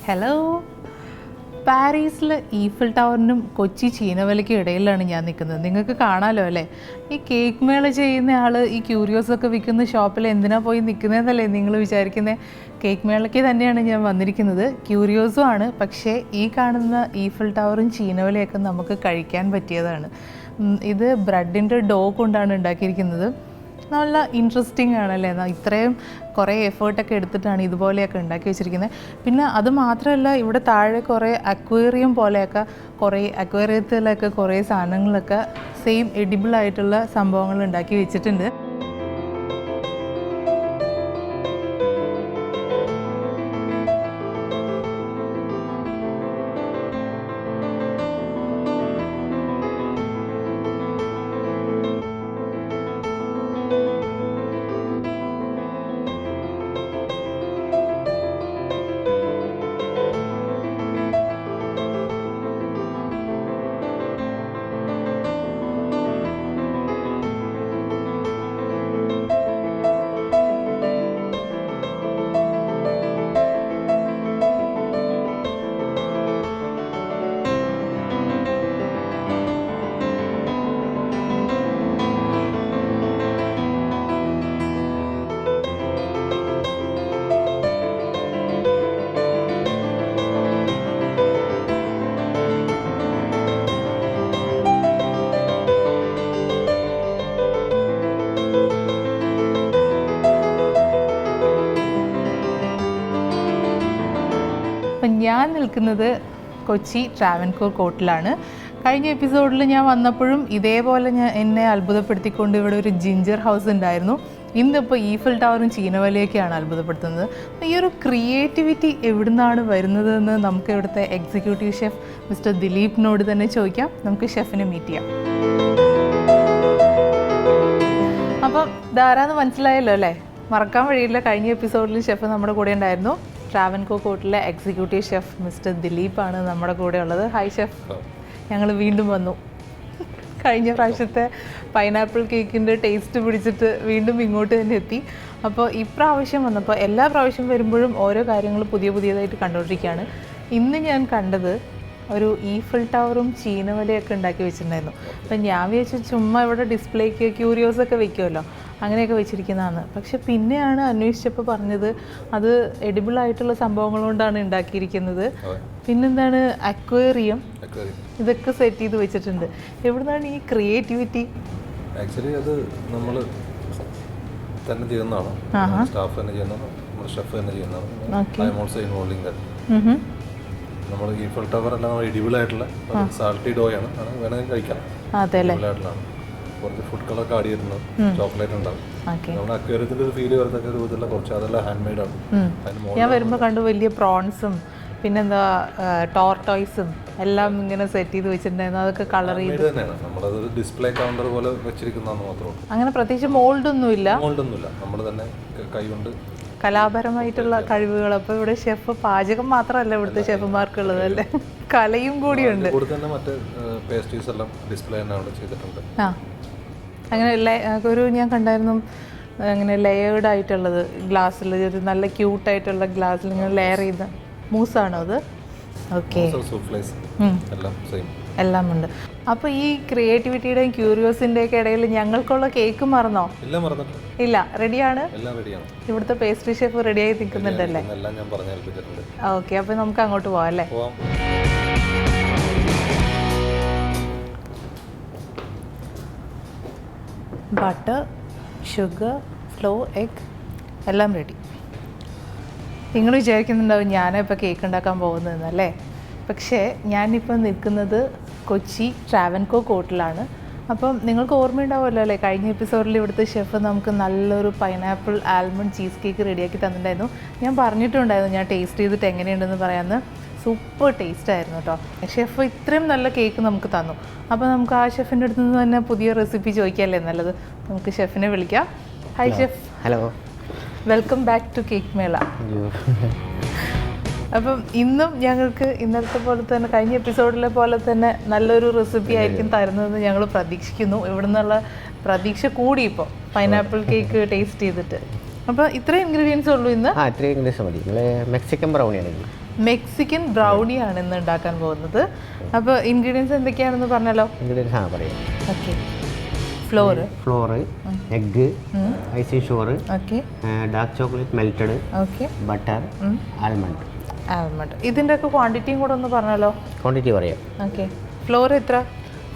Hello, പാരീസിലെ Eiffel ടവറിനും Kochi ചീനവലയ്ക്കും ഇടയിലാണ് ഞാൻ നിൽക്കുന്നത്. നിങ്ങൾക്ക് കാണാമല്ലോ അല്ലേ? ഈ കേക്ക് മേള ചെയ്യുന്ന ആൾ ഈ ക്യൂരിയോസൊക്കെ വിൽക്കുന്ന ഷോപ്പിൽ എന്തിനാ പോയി നിൽക്കുന്നതെന്നല്ലേ നിങ്ങൾ വിചാരിക്കുന്നത്? കേക്ക് മേളയ്ക്ക് തന്നെയാണ് ഞാൻ വന്നിരിക്കുന്നത്. ക്യൂരിയോസും ആണ്, പക്ഷേ ഈ കാണുന്ന ഈഫൽ ടവറും ചീനവലയൊക്കെ നമുക്ക് കഴിക്കാൻ പറ്റിയതാണ്. ഇത് ബ്രെഡിൻ്റെ ഡോ കൊണ്ടാണ് ഉണ്ടാക്കിയിരിക്കുന്നത്. നല്ല ഇൻട്രസ്റ്റിംഗ് ആണല്ലേ. ഇത്രയും കുറേ എഫേർട്ടൊക്കെ എടുത്തിട്ടാണ് ഇതുപോലെയൊക്കെ ഉണ്ടാക്കി വെച്ചിരിക്കുന്നത്. പിന്നെ അത് മാത്രമല്ല, ഇവിടെ താഴെ കുറേ അക്വേറിയം പോലെയൊക്കെ കുറേ അക്വേറിയത്തിലൊക്കെ കുറേ സാധനങ്ങളൊക്കെ സെയിം എഡിബിൾ ആയിട്ടുള്ള സംഭവങ്ങൾ ഉണ്ടാക്കി വെച്ചിട്ടുണ്ട്. അപ്പം ഞാൻ നിൽക്കുന്നത് കൊച്ചി ട്രാവൻകൂർ കോർട്ടിലാണ്. കഴിഞ്ഞ എപ്പിസോഡിൽ ഞാൻ വന്നപ്പോഴും ഇതേപോലെ എന്നെ അത്ഭുതപ്പെടുത്തിക്കൊണ്ട് ഇവിടെ ഒരു ജിഞ്ചർ ഹൗസ് ഉണ്ടായിരുന്നു. ഇന്നിപ്പോൾ ഈഫൽ ടവറും ചീനവലയൊക്കെയാണ് അത്ഭുതപ്പെടുത്തുന്നത്. ഈ ഒരു ക്രിയേറ്റിവിറ്റി എവിടുന്നാണ് വരുന്നതെന്ന് നമുക്ക് ഇവിടുത്തെ എക്സിക്യൂട്ടീവ് ഷെഫ് മിസ്റ്റർ ദിലീപിനോട് തന്നെ ചോദിക്കാം. നമുക്ക് ഷെഫിനെ മീറ്റ് ചെയ്യാം. അപ്പം ധാരാന്ന് മനസ്സിലായല്ലോ അല്ലേ? മറക്കാൻ വഴിയില്ല, കഴിഞ്ഞ എപ്പിസോഡിൽ ഷെഫ് നമ്മുടെ കൂടെ ഉണ്ടായിരുന്നു. ട്രാവൻകൂർ കോർട്ടിലെ എക്സിക്യൂട്ടീവ് ഷെഫ് മിസ്റ്റർ ദിലീപാണ് നമ്മുടെ കൂടെ ഉള്ളത്. ഹായ് ഷെഫ്, ഞങ്ങൾ വീണ്ടും വന്നു. കഴിഞ്ഞ പ്രാവശ്യത്തെ പൈനാപ്പിൾ കേക്കിൻ്റെ ടേസ്റ്റ് പിടിച്ചിട്ട് വീണ്ടും ഇങ്ങോട്ട് തന്നെ എത്തി. അപ്പോൾ ഇപ്രാവശ്യം വന്നപ്പോൾ എല്ലാ പ്രാവശ്യം വരുമ്പോഴും ഓരോ കാര്യങ്ങൾ പുതിയതായിട്ട് കണ്ടുകൊണ്ടിരിക്കുകയാണ്. ഇന്ന് ഞാൻ കണ്ടത് ഒരു ഈഫൽ ടവറും ചീനവലയൊക്കെ ഉണ്ടാക്കി വെച്ചിട്ടുണ്ടായിരുന്നു. അപ്പം ഞാൻ വിചാരിച്ചു ചുമ്മാ ഇവിടെ ഡിസ്പ്ലേക്ക് ക്യൂരിയോസൊക്കെ വെക്കുമല്ലോ, അങ്ങനെയൊക്കെ വെച്ചിരിക്കുന്നതാണ്. പക്ഷെ പിന്നെയാണ് അന്വേഷിച്ചപ്പോൾ പറഞ്ഞത് അത് എഡിബിൾ ആയിട്ടുള്ള സംഭവങ്ങൾ കൊണ്ടാണ് ഉണ്ടാക്കിയിരിക്കുന്നത്. പിന്നെന്താണ് അക്വേറിയം, ഇതൊക്കെ സെറ്റ് ചെയ്ത് വെച്ചിട്ടുണ്ട്. എവിടുന്നാണ് ഈ ക്രിയേറ്റിവിറ്റി? ആക്ച്വലി അത് നമ്മൾ തന്നെ ചെയ്യുന്നതാണ്, സ്റ്റാഫ് തന്നെ ചെയ്യുന്നതാണ്, നമ്മുടെ ഷെഫ് തന്നെ ചെയ്യുന്നതാണ്. നമ്മൾ ഈഫൽ ടവർ എല്ലാം എഡിബിൾ ആയിട്ടുള്ള സാൾട്ടി ഡോ ആണ്, വേണമെങ്കിൽ കഴിക്കാം. കുറച്ച് ഫുഡ് കളറൊക്കെ ആഡ് ചെയ്തിട്ടുണ്ട്, ചോക്ലേറ്റ് ഉണ്ടാവും. നമ്മുടെ അക്വേറിയത്തിന്റെ ഒരു ഫീല് വരുന്ന രൂപത്തിലുള്ള കുറച്ച് അതെല്ലാം ഹാൻഡ് മെയ്ഡ് ആണ്. ഞാൻ വരുമ്പോൾ കണ്ടു വലിയ പ്രോൺസും പിന്നെന്താ ടോർട്ടോയ്സും എല്ലാം ഇങ്ങനെ സെറ്റ് ചെയ്ത് വെച്ചിട്ടുണ്ടായിരുന്നു. അതൊക്കെ കളർ ചെയ്ത് തന്നെയാണ് നമ്മളത് ഡിസ്പ്ലേ കൗണ്ടർ പോലെ വെച്ചിരിക്കുന്നതെന്ന് മാത്രമേ. അങ്ങനെ പ്രത്യേകിച്ച് മോൾഡൊന്നുമില്ല, നമ്മൾ തന്നെ കൈകൊണ്ട് കലാപരമായിട്ടുള്ള കഴിവുകൾ. അപ്പോൾ ഇവിടെ ഷെഫ് പാചകം മാത്രമല്ല ഇവിടുത്തെ ഷെഫുമാർക്കുള്ളത് അല്ലേ, കലയും കൂടിയുണ്ട്. പേസ്ട്രീസ് എല്ലാം ഡിസ്പ്ലേ ചെയ്തിട്ടുണ്ട്. ആ, അങ്ങനെ ഒരു ഞാൻ കണ്ടായിരുന്നു അങ്ങനെ ലെയേർഡ് ആയിട്ടുള്ളത് ഗ്ലാസ്സിൽ, ഒരു നല്ല ക്യൂട്ടായിട്ടുള്ള ഗ്ലാസ്സിൽ ഇങ്ങനെ ലെയർ ചെയ്ത മൂസാണോ അത്? ഓക്കെ, എല്ലാം ഉണ്ട്. അപ്പോൾ ഈ ക്രിയേറ്റിവിറ്റിയുടെയും ക്യൂരിയോസിൻ്റെയൊക്കെ ഇടയിൽ ഞങ്ങൾക്കുള്ള കേക്ക് മറന്നോ? ഇല്ല, റെഡിയാണ്. ഇവിടുത്തെ പേസ്ട്രി ഷെഫ് റെഡിയായി നിൽക്കുന്നുണ്ടല്ലേ? ഓക്കെ, അപ്പോൾ നമുക്ക് അങ്ങോട്ട് പോവാം അല്ലേ? ബട്ടർ, ഷുഗർ, ഫ്ലോ, എഗ് എല്ലാം റെഡി. നിങ്ങൾ വിചാരിക്കുന്നുണ്ടാവും ഞാനിപ്പോൾ കേക്ക് ഉണ്ടാക്കാൻ പോകുന്നതെന്നല്ലേ? പക്ഷേ ഞാനിപ്പോൾ നിൽക്കുന്നത് കൊച്ചി ട്രാവൻകൂർ കോർട്ടിലാണ്. അപ്പം നിങ്ങൾക്ക് ഓർമ്മയുണ്ടാവുമല്ലോ അല്ലേ, കഴിഞ്ഞ എപ്പിസോഡിൽ ഇവിടുത്തെ ഷെഫ് നമുക്ക് നല്ലൊരു പൈനാപ്പിൾ ആൽമണ്ട് ചീസ് കേക്ക് റെഡിയാക്കി തന്നിട്ടുണ്ടായിരുന്നു. ഞാൻ പറഞ്ഞിട്ടുണ്ടായിരുന്നു ഞാൻ ടേസ്റ്റ് ചെയ്തിട്ട് എങ്ങനെയുണ്ടെന്ന് പറയാമെന്ന്. സൂപ്പർ ടേസ്റ്റ് ആയിരുന്നു കേട്ടോ. ഷെഫ് ഇത്രയും നല്ല കേക്ക് നമുക്ക് തന്നു. അപ്പോൾ നമുക്ക് ആ ഷെഫിൻ്റെ അടുത്ത് നിന്ന് തന്നെ പുതിയ റെസിപ്പി ചോദിക്കാമല്ലേ നല്ലത്. നമുക്ക് ഷെഫിനെ വിളിക്കാം. Hi chef. Hello, welcome back to cake mela. അപ്പം ഇന്നും ഞങ്ങൾക്ക് ഇന്നലത്തെ പോലെ തന്നെ കഴിഞ്ഞ എപ്പിസോഡിലെ പോലെ തന്നെ നല്ലൊരു റെസിപ്പി ആയിരിക്കും തരുന്നതെന്ന് ഞങ്ങൾ പ്രതീക്ഷിക്കുന്നു. ഇവിടെ നിന്നുള്ള പ്രതീക്ഷ കൂടി ഇപ്പോൾ പൈനാപ്പിൾ കേക്ക് ടേസ്റ്റ് ചെയ്തിട്ട്. അപ്പോൾ ഇത്രയും ഇൻഗ്രീഡിയൻസ് ഉള്ളൂ ഇന്ന്? ഇത്രയും ഇൻഗ്രീഡിയൻസ് മതി. മെക്സിക്കൻ ബ്രൗണിയാണ്. മെക്സിക്കൻ ബ്രൗണിയാണ് ഇന്ന് ഉണ്ടാക്കാൻ പോകുന്നത്. അപ്പോൾ ഇൻഗ്രീഡിയൻസ് എന്തൊക്കെയാണെന്ന് പറഞ്ഞല്ലോ. ഇൻഗ്രീഡിയൻസ് പറയാം. Okay. Floor, egg, icing sugar, okay, dark chocolate melted, okay, butter, almond. ഇതിൻ്റെ ഒക്കെ ക്വാണ്ടിറ്റിയും കൂടെ ഒന്ന് പറഞ്ഞല്ലോ. ക്വാണ്ടിറ്റി പറയാം. ഓക്കെ. ഫ്ലോർ എത്ര?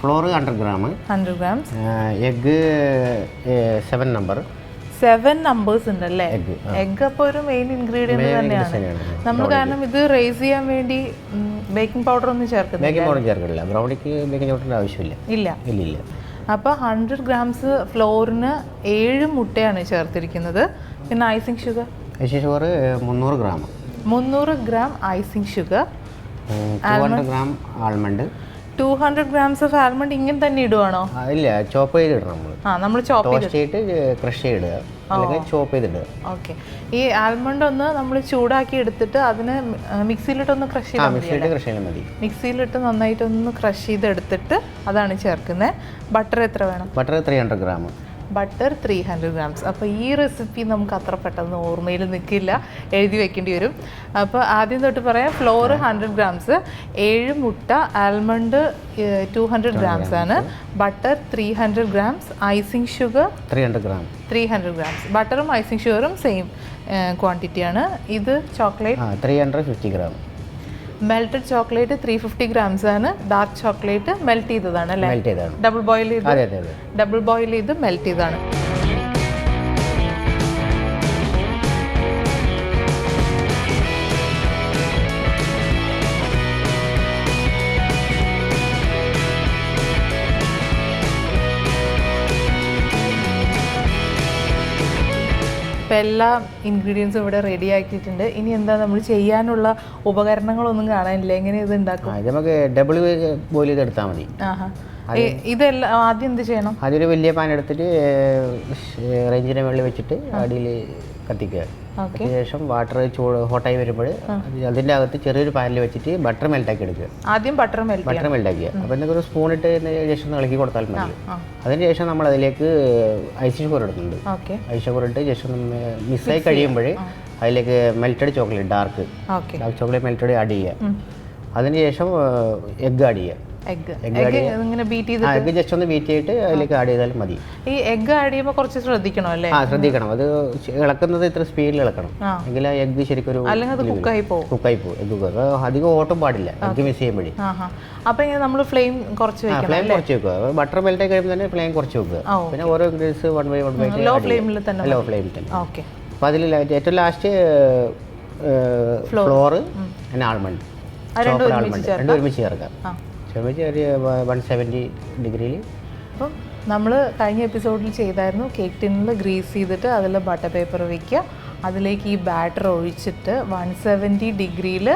Floor 100 gram, 100 grams. Egg 7 number. 7 numbers ഉണ്ടല്ലേ? എഗ്ഗ് അപ്പോൾ ഒരു മെയിൻ ഇൻഗ്രീഡിയൻറ്റ് തന്നെയാണ് നമ്മൾ. കാരണം ഇത് റേസ് ചെയ്യാൻ വേണ്ടി ബേക്കിംഗ് പൗഡർ ഒന്നും ചേർക്കുന്നില്ല. ബേക്കിംഗ് പൗഡർ ചേർക്കില്ല. ബ്രൗണിക്ക് ബേക്കിംഗ് പൗഡറിൻ്റെ ആവശ്യമില്ല. ഇല്ല. അപ്പോൾ 100 grams ഫ്ലോറിന് 7 മുട്ടയാണ് ചേർത്തിരിക്കുന്നത്. പിന്നെ icing sugar 300 gram. 300 gram icing sugar, 200 gram almond. 200 grams of almond ഇങ്ങനെ തന്നെ ഇടുവാണോ? ഇല്ല, ചോപ്പ് ചെയ്തിടണം. നമ്മൾ ചോപ്പ് ചെയ്തിട്ട് ക്രഷ് ചെയ്തിടുക, അല്ലെങ്കിൽ ചോപ്പ് ചെയ്തിടുക. ഓക്കെ. ഈ ആൽമണ്ട് ഒന്ന് നമ്മൾ ചൂടാക്കി എടുത്തിട്ട് അതിന് മിക്സിയിലിട്ടൊന്ന് ക്രഷ് ചെയ്താൽ മതി. മിക്സിയിലിട്ട് നന്നായിട്ടൊന്ന് ക്രഷ് ചെയ്തെടുത്തിട്ട് അതാണ് ചേർക്കുന്നത്. ബട്ടർ എത്ര വേണം? Butter 300 gram. Butter 300 grams. അപ്പോൾ ഈ റെസിപ്പി നമുക്ക് അത്ര പെട്ടെന്ന് ഓർമ്മയിൽ നിൽക്കില്ല, എഴുതി വെക്കേണ്ടി വരും. അപ്പോൾ ആദ്യം തൊട്ട് പറയാം. ഫ്ലോർ 100 grams, 7 മുട്ട, ആൽമണ്ട് 200 grams ആണ്, butter 300 grams, icing sugar 300 grams. ബട്ടറും ഐസിങ് ഷുഗറും സെയിം ക്വാണ്ടിറ്റിയാണ്. ഇത് chocolate 350 gram. Melted chocolate 350 grams ആണ്. ഡാർക്ക് ചോക്ലേറ്റ് മെൽറ്റ് ചെയ്തതാണ് അല്ലേ? ഡബിൾ ബോയിൽ ചെയ്ത് മെൽറ്റ് ചെയ്തതാണ്. അപ്പോൾ എല്ലാ ഇൻഗ്രീഡിയൻസും ഇവിടെ റെഡി ആക്കിയിട്ടുണ്ട്. ഇനി എന്താ നമ്മൾ ചെയ്യാനുള്ള ഉപകരണങ്ങളൊന്നും കാണാനില്ല. എങ്ങനെ ഇത് ഉണ്ടാക്കും? നമുക്ക് ഡബിൾ ബോയിൽ ചെയ്തെടുത്താൽ മതി. ഇതെല്ലാം ആദ്യം എന്ത് ചെയ്യണം? അതൊരു വലിയ പാൻ എടുത്തിട്ട് റേഞ്ചിൻ്റെ മുകളിൽ വെച്ചിട്ട് അടിയിൽ കത്തിക്കുക. അതിനുശേഷം വാട്ടർ ഹോട്ടായി വരുമ്പോൾ അതിൻ്റെ അകത്ത് ചെറിയൊരു പാനിൽ വെച്ചിട്ട് ബട്ടർ മെൽറ്റാക്കി എടുക്കുക. ആദ്യം ബട്ടർ മെൽറ്റാക്കുക. അപ്പോൾ എന്തെങ്കിലും ഒരു സ്പൂൺ ഇട്ട് ജസ്റ്റ് ഒന്ന് ഇളക്കി കൊടുത്താൽ മതി. അതിന് ശേഷം നമ്മൾ അതിലേക്ക് ഐസിങ് ഷുഗർ ഇടുന്നുണ്ട്. ഐസിങ് ഷുഗർ ഇട്ട് ജസ്റ്റ് ഒന്ന് മിക്സായി കഴിയുമ്പോൾ അതിലേക്ക് melted chocolate dark chocolate melted add ചെയ്യുക. അതിനുശേഷം എഗ്ഗ് ആഡ് ചെയ്യുക. എഗ്ഗ് ജസ്റ്റ് ഒന്ന് ബീറ്റ് ചെയ്തിട്ട് അതിലേക്ക് ആഡ് ചെയ്താൽ മതി. ഈ എഗ്ഗ് ആഡ് ചെയ്യുമ്പോൾ കുറച്ച് ശ്രദ്ധിക്കണം അല്ലേ? ശ്രദ്ധിക്കണം. അത് ഇളക്കുന്നത് ഇത്ര സ്പീഡിൽ ഇളക്കണം, എങ്കിൽ ആ എഗ്ഗ് ശരിക്കും കുക്കായി പോകും. എഗ്ഗ് അധികം ഓട്ടം പാടില്ല എഗ്ഗ് മിക്സ് ചെയ്യുമ്പോഴേ. അപ്പോൾ ഇങ്ങനെ നമ്മൾ ഫ്ലെയിം കുറച്ച് വെക്കുക. ബട്ടർ മെൽറ്റ് ആയി കഴിയുമ്പോൾ തന്നെ ഫ്ലെയിം കുറച്ച് വെക്കുക. പിന്നെ ഓരോ ഇൻഗ്രീഡിയൻസ് വൺ ബൈ ലോ ഫ്ലെയിമിൽ തന്നെ. ഓക്കെ. അപ്പോൾ അതിൽ ഏറ്റവും ലാസ്റ്റ് ഫ്ലോർ പിന്നെ ആൽമണ്ട്, രണ്ടും ഒരുമിച്ച് ചേർക്കാം. 170 ഡിഗ്രിയിൽ. അപ്പം നമ്മൾ കഴിഞ്ഞ എപ്പിസോഡിൽ ചെയ്തായിരുന്നു. കേക്ക് ടിന്നിൽ ഗ്രീസ് ചെയ്തിട്ട് അതിൽ ബട്ടർ പേപ്പർ വയ്ക്കുക, അതിലേക്ക് ഈ ബാറ്റർ ഒഴിച്ചിട്ട് 170 ഡിഗ്രിയിൽ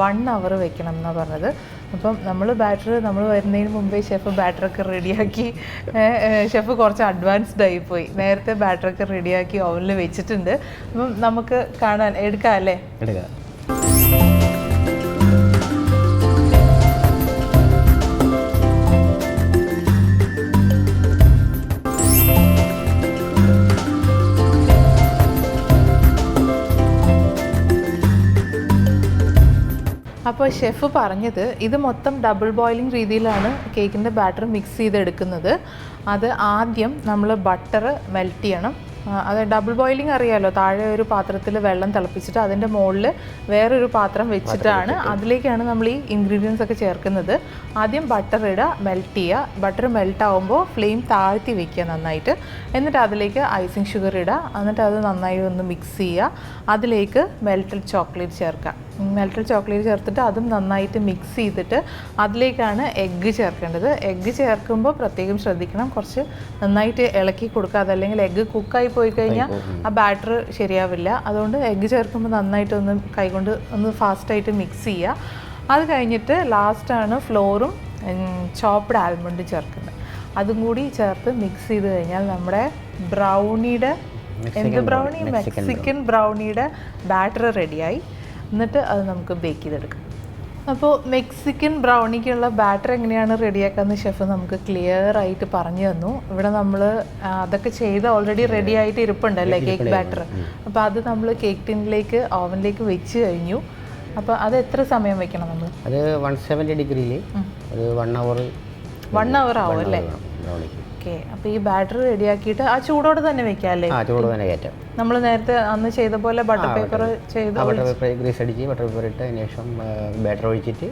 1 hour വെക്കണം എന്നാണ് പറഞ്ഞത്. അപ്പം നമ്മൾ വരുന്നതിന് മുമ്പേ ഷെഫ് ബാറ്ററൊക്കെ റെഡിയാക്കി. ഷെഫ് കുറച്ച് അഡ്വാൻസ്ഡ് ആയിപ്പോയി. നേരത്തെ ബാറ്ററൊക്കെ റെഡിയാക്കി ഓവനിൽ വെച്ചിട്ടുണ്ട്. അപ്പം നമുക്ക് എടുക്കാം അല്ലേ? എടുക്കാം. അപ്പോൾ ഷെഫ് പറഞ്ഞത് ഇത് മൊത്തം ഡബിൾ ബോയിലിംഗ് രീതിയിലാണ് കേക്കിൻ്റെ ബാറ്റർ മിക്സ് ചെയ്തെടുക്കുന്നത്. അത് ആദ്യം നമ്മൾ ബട്ടർ മെൽറ്റ് ചെയ്യണം. അത് ഡബിൾ ബോയിലിംഗ് അറിയാമല്ലോ. താഴെ ഒരു പാത്രത്തിൽ വെള്ളം തിളപ്പിച്ചിട്ട് അതിൻ്റെ മുകളിൽ വേറൊരു പാത്രം വെച്ചിട്ടാണ് അതിലേക്കാണ് നമ്മൾ ഈ ഇൻഗ്രീഡിയൻസ് ഒക്കെ ചേർക്കുന്നത്. ആദ്യം ബട്ടർ ഇടുക, മെൽറ്റ് ചെയ്യുക. ബട്ടർ മെൽറ്റ് ആകുമ്പോൾ ഫ്ലെയിം താഴ്ത്തി വെക്കുക നന്നായിട്ട്. എന്നിട്ട് അതിലേക്ക് ഐസിങ് ഷുഗർ ഇടുക. എന്നിട്ട് അത് നന്നായി ഒന്ന് മിക്സ് ചെയ്യുക. അതിലേക്ക് മെൽറ്റഡ് ചോക്ലേറ്റ് ചേർക്കുക. മെൽറ്റഡ് ചോക്ലേറ്റ് ചേർത്തിട്ട് അതും നന്നായിട്ട് മിക്സ് ചെയ്തിട്ട് അതിലേക്കാണ് എഗ്ഗ് ചേർക്കേണ്ടത്. എഗ്ഗ് ചേർക്കുമ്പോൾ പ്രത്യേകം ശ്രദ്ധിക്കണം, കുറച്ച് നന്നായിട്ട് ഇളക്കി കൊടുക്കുക. അതല്ലെങ്കിൽ എഗ്ഗ് കുക്കായി പോയി കഴിഞ്ഞാൽ ആ ബാറ്റർ ശരിയാവില്ല. അതുകൊണ്ട് എഗ്ഗ് ചേർക്കുമ്പോൾ നന്നായിട്ട് ഒന്ന് കൈകൊണ്ട് ഒന്ന് ഫാസ്റ്റായിട്ട് മിക്സ് ചെയ്യുക. അത് കഴിഞ്ഞിട്ട് ലാസ്റ്റാണ് ഫ്ലോറും ചോപ്ഡ് ആൽമണ്ട് ചേർക്കുന്നത്. അതും കൂടി ചേർത്ത് മിക്സ് ചെയ്ത് കഴിഞ്ഞാൽ നമ്മുടെ ബ്രൗണിയുടെ മെക്സിക്കൻ ബ്രൗണിയുടെ ബാറ്റർ റെഡിയായി. എന്നിട്ട് അത് നമുക്ക് ബേക്ക് ചെയ്തെടുക്കാം. അപ്പോൾ മെക്സിക്കൻ ബ്രൗണിക്കുള്ള ബാറ്റർ എങ്ങനെയാണ് റെഡിയാക്കാമെന്ന് ഷെഫ് നമുക്ക് ക്ലിയർ ആയിട്ട് പറഞ്ഞു തന്നു. ഇവിടെ നമ്മൾ അതൊക്കെ ചെയ്ത് ഓൾറെഡി റെഡി ആയിട്ട് ഇരിപ്പുണ്ടല്ലേ കേക്ക് ബാറ്റർ. അപ്പോൾ അത് നമ്മൾ കേക്ക് ടിന്നിലേക്ക് ഓവനിലേക്ക് വെച്ച് കഴിഞ്ഞു. അപ്പോൾ അത് എത്ര സമയം വെക്കണം നമ്മൾ? അത് 170 ഡിഗ്രിയിൽ ഒരു 1 അവർ 1 അവർ ആവും അല്ലേ? ബ്രൗണിക്ക്. ഓക്കെ. അപ്പോൾ ഈ ബാറ്റർ റെഡിയാക്കിയിട്ട് ആ ചൂടോടെ തന്നെ വെക്കാം അല്ലേ? ആ ചൂട് തന്നെ കയറ്റാം. നമ്മൾ നേരത്തെ അന്ന് ചെയ്ത പോലെ ബട്ടർ പേപ്പർ ചെയ്ത് ബട്ടർ പേപ്പർ ഗ്രീസ് അടിച്ച് ബട്ടർ പേപ്പർ ഇട്ട് അതിന് ശേഷം ബാറ്റർ ഒഴിച്ചിട്ട്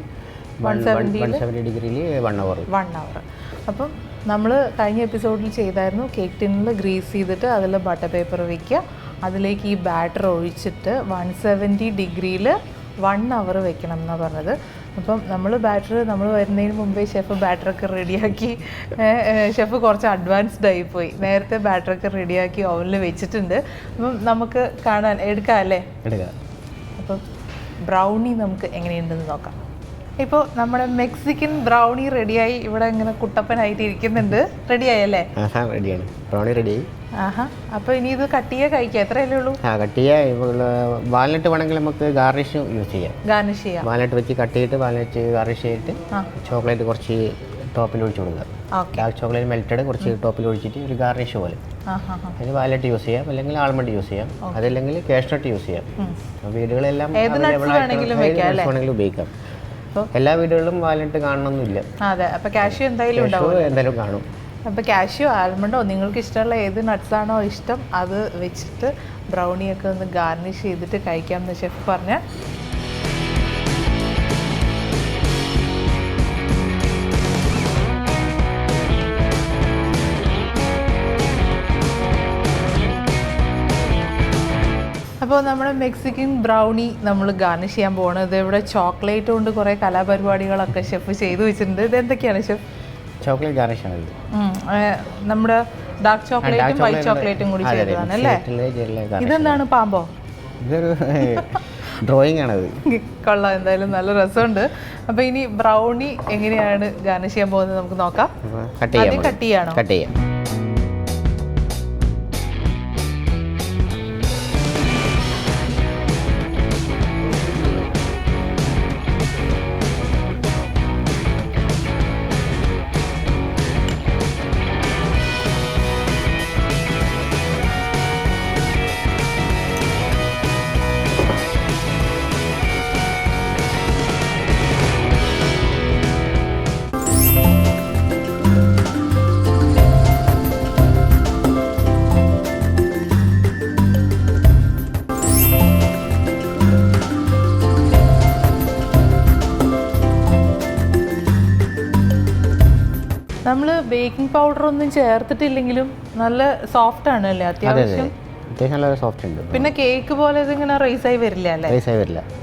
170 ഡിഗ്രിയിൽ 1 അവർ. അപ്പം നമ്മൾ കഴിഞ്ഞ എപ്പിസോഡിൽ ചെയ്തായിരുന്നു, കേക്ക് ടിന്നിൽ ഗ്രീസ് ചെയ്തിട്ട് അതിൽ ബട്ടർ പേപ്പർ വയ്ക്കുക, അതിലേക്ക് ഈ ബാറ്റർ ഒഴിച്ചിട്ട് 170 ഡിഗ്രിയിൽ 1 അവർ വെക്കണം എന്നാണ് പറഞ്ഞത്. അപ്പം നമ്മൾ വരുന്നതിന് മുമ്പേ ഷെഫ് ബാറ്ററൊക്കെ റെഡിയാക്കി, ഷെഫ് കുറച്ച് അഡ്വാൻസ്ഡ് ആയിപ്പോയി, നേരത്തെ ബാറ്ററൊക്കെ റെഡിയാക്കി ഓവനിൽ വെച്ചിട്ടുണ്ട്. അപ്പം നമുക്ക് എടുക്കാം അല്ലേ? അപ്പം ബ്രൗണി നമുക്ക് എങ്ങനെയുണ്ടെന്ന് നോക്കാം. ഇപ്പോൾ നമ്മുടെ മെക്സിക്കൻ ബ്രൗണി റെഡിയായി, ഇവിടെ ഇങ്ങനെ കുട്ടപ്പനായിട്ട് ഇരിക്കുന്നുണ്ട്. റെഡിയായി അല്ലേ? റെഡിയാണ്, ബ്രൗണി റെഡിയായി. അപ്പോൾ ഇനി ഇത് കട്ട് ചെയ്യുക, കഴിക്കുക, എത്രയല്ലേ ഉള്ളൂ? കട്ട് ചെയ്യുക. വാൽനട്ട് വേണമെങ്കിൽ നമുക്ക് ഗാർണിഷ് യൂസ് ചെയ്യാം. ഗാർണിഷ് ചെയ്യാം. വാൽനട്ട് വെച്ച് കട്ട് ചെയ്തിട്ട് വാൽനട്ട് ഗാർണിഷ് ചെയ്തിട്ട് ചോക്ലേറ്റ് കുറച്ച് ടോപ്പിൽ ഒഴിച്ചു കൊടുക്കുക. ഡാർക്ക് ചോക്ലേറ്റ് മെൽറ്റഡ് കുറച്ച് ടോപ്പിൽ ഒഴിച്ചിട്ട് ഒരു ഗാർണിഷ് പോലെ. അതിന് വാൽനട്ട് യൂസ് ചെയ്യാം, അല്ലെങ്കിൽ ആൽമണ്ട് യൂസ് ചെയ്യാം, അതല്ലെങ്കിൽ കാഷ്നട്ട് യൂസ് ചെയ്യാം. വീടുകളെല്ലാം വേണമെങ്കിലും ഉപയോഗിക്കാം. എല്ലാ വീടുകളിലും വാൽനട്ട് കാണണമെന്നില്ല. അതെ, അപ്പോൾ കാഷ്യൂ എന്തായാലും കാണും. അപ്പോൾ കാഷ്യൂ, ആൽമണ്ടോ, നിങ്ങൾക്ക് ഇഷ്ടമുള്ള ഏത് നട്ട്സാണോ ഇഷ്ടം അത് വെച്ചിട്ട് ബ്രൗണിയൊക്കെ ഒന്ന് ഗാർണിഷ് ചെയ്തിട്ട് കഴിക്കാമെന്ന് ഷെഫ് പറഞ്ഞ. അപ്പോൾ നമ്മുടെ മെക്സിക്കൻ ബ്രൗണി നമ്മൾ ഗാർണിഷ് ചെയ്യാൻ പോകുന്നത് ഇവിടെ ചോക്ലേറ്റ് കൊണ്ട് കുറേ കലാപരിപാടികളൊക്കെ ഷെഫ് ചെയ്തു വെച്ചിട്ടുണ്ട്. ഇത് എന്തൊക്കെയാണ് ഷെഫ്? ചോക്ലേറ്റ് ഗാർണിഷ് ആണ് ഇത്. നമ്മുടെ ഡാർക്ക് ചോക്ലേറ്റും വൈറ്റ് ചോക്ലേറ്റും കൂടി ചെയ്തതാണ് അല്ലേ? ഇതെന്താണ്, പാമ്പോ? ഇതൊരു ഡ്രോയിങ് ആണത്. കൊള്ളാം, എന്തായാലും നല്ല രസമുണ്ട്. അപ്പോൾ ഇനി ബ്രൗണി എങ്ങനെയാണ് ഗാർണിഷ് ചെയ്യാൻ പോകുന്നത് നമുക്ക് നോക്കാം. കട്ട് ചെയ്യാണോ? കട്ട് ചെയ്യാം. നമ്മൾ ബേക്കിംഗ് പൗഡർ ഒന്നും ചേർത്തിട്ടില്ലെങ്കിലും നല്ല സോഫ്റ്റ് ആണ് അല്ലേ? അത്യാവശ്യം നല്ല സോഫ്റ്റ് ഉണ്ട്. പിന്നെ കേക്ക് പോലെ ഇതിങ്ങനെ റൈസ് ആയി വരില്ല അല്ലേ?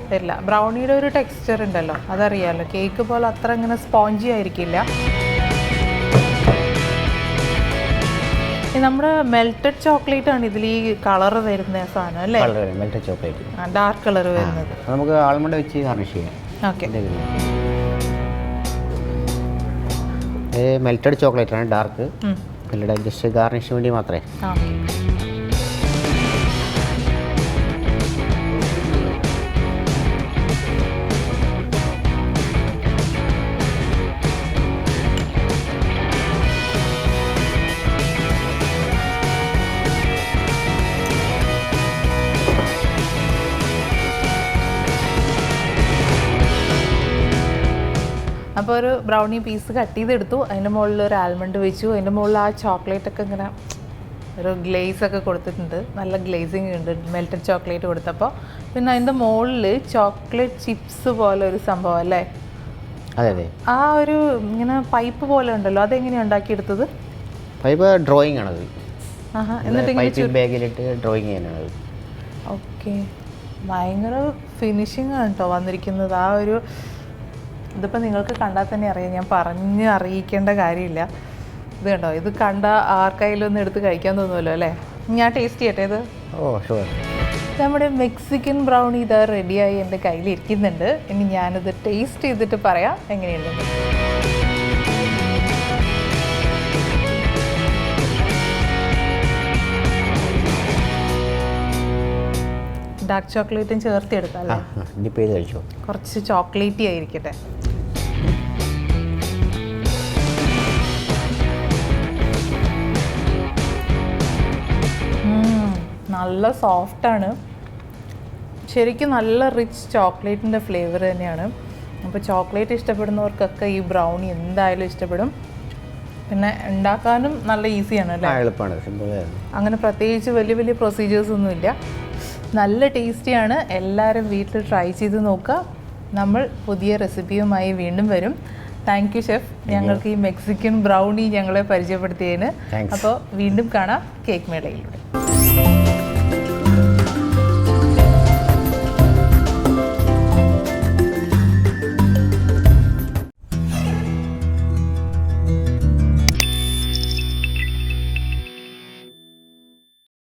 വരില്ല. ബ്രൗണിയുടെ ഒരു ടെക്സ്ചർ ഉണ്ടല്ലോ, അതറിയാമല്ലോ. കേക്ക് പോലെ അത്ര ഇങ്ങനെ സ്പോഞ്ചി ആയിരിക്കില്ല. നമ്മുടെ മെൽറ്റഡ് ചോക്ലേറ്റ് ആണ് ഇതിൽ ഈ കളർ വരുന്ന സാധനം അല്ലേ? മെൽറ്റഡ് ചോക്ലേറ്റ്, ഡാർക്ക് കളർ വരുന്നത്. നമുക്ക് ആൽമണ്ട് വെച്ച് ഗാർണിഷ് ചെയ്യാം. ഓക്കെ. മെൽറ്റഡ് ചോക്ലേറ്റ് ആണ്, ഡാർക്ക്. ജസ്റ്റ് ഗാർണിഷിന് വേണ്ടി മാത്രമേ. അപ്പോൾ ഒരു ബ്രൗണി പീസ് കട്ട് ചെയ്തെടുത്തു, അതിൻ്റെ മുകളിൽ ഒരു ആൽമണ്ട് വെച്ചു, അതിൻ്റെ മുകളിൽ ആ ചോക്ലേറ്റ് ഒക്കെ ഇങ്ങനെ ഒരു ഗ്ലേസ് ഒക്കെ കൊടുത്തിട്ടുണ്ട്, നല്ല ഗ്ലേസിങ് ഉണ്ട് മെൽറ്റഡ് ചോക്ലേറ്റ് കൊടുത്തപ്പോൾ. പിന്നെ അതിൻ്റെ മുകളിൽ ചോക്ലേറ്റ് ചിപ്സ് പോലെ ഒരു സംഭവം അല്ലേ? അതെ. ആ ഒരു ഇങ്ങനെ പൈപ്പ് പോലെ ഉണ്ടല്ലോ, അതെങ്ങനെയാണ് ഉണ്ടാക്കിയെടുത്തത്? പൈപ്പ് ഡ്രോയിങ് ആണത്. എന്നിട്ട് ബാഗിലിട്ട് ഡ്രോയിങ് ചെയ്യാനാണ്. ഓക്കെ. ഭയങ്കര ഫിനിഷിംഗ് ആണ് കേട്ടോ വന്നിരിക്കുന്നത്. ആ ഒരു ഇതിപ്പോൾ നിങ്ങൾക്ക് കണ്ടാൽ തന്നെ അറിയാം, ഞാൻ പറഞ്ഞ് അറിയിക്കേണ്ട കാര്യമില്ല. ഇത് കണ്ടോ, ഇത് കണ്ട ആർക്കായാലും ഒന്ന് എടുത്ത് കഴിക്കാൻ തോന്നുമല്ലോ അല്ലേ? ഞാൻ ടേസ്റ്റ് ചെയ്യട്ടെ ഇത്. ഷുവർ. നമ്മുടെ മെക്സിക്കൻ ബ്രൗണി ഇത് റെഡിയായി എൻ്റെ കയ്യിലിരിക്കുന്നുണ്ട്. ഇനി ഞാനിത് ടേസ്റ്റ് ചെയ്തിട്ട് പറയാം എങ്ങനെയുണ്ടെന്ന്. ഡാർക്ക് ചോക്ലേറ്റും ചേർത്ത് എടുക്കാം അല്ലേ? ഡിപ്പ് ചെയ്ത് കഴിച്ചോ. കുറച്ച് ചോക്ലേറ്റി ആയിരിക്കട്ടെ. നല്ല സോഫ്റ്റാണ്. ശരിക്കും നല്ല റിച്ച് ചോക്ലേറ്റിൻ്റെ ഫ്ലേവർ തന്നെയാണ്. അപ്പോൾ ചോക്ലേറ്റ് ഇഷ്ടപ്പെടുന്നവർക്കൊക്കെ ഈ ബ്രൗണി എന്തായാലും ഇഷ്ടപ്പെടും. പിന്നെ ഉണ്ടാക്കാനും നല്ല ഈസിയാണ് അല്ലേ? എളുപ്പമാണ്, സിമ്പിളാണ്. അങ്ങനെ പ്രത്യേകിച്ച് വലിയ വലിയ പ്രൊസീജിയേഴ്സ് ഒന്നുമില്ല. നല്ല ടേസ്റ്റിയാണ്. എല്ലാവരും വീട്ടിൽ ട്രൈ ചെയ്ത് നോക്കുക. നമ്മൾ പുതിയ റെസിപ്പിയുമായി വീണ്ടും വരും. താങ്ക് യു ഷെഫ്, ഞങ്ങൾക്ക് ഈ മെക്സിക്കൻ ബ്രൗണി ഞങ്ങളെ പരിചയപ്പെടുത്തിയതിന്. അപ്പോൾ വീണ്ടും കാണാം കേക്ക് മേളയിലൂടെ.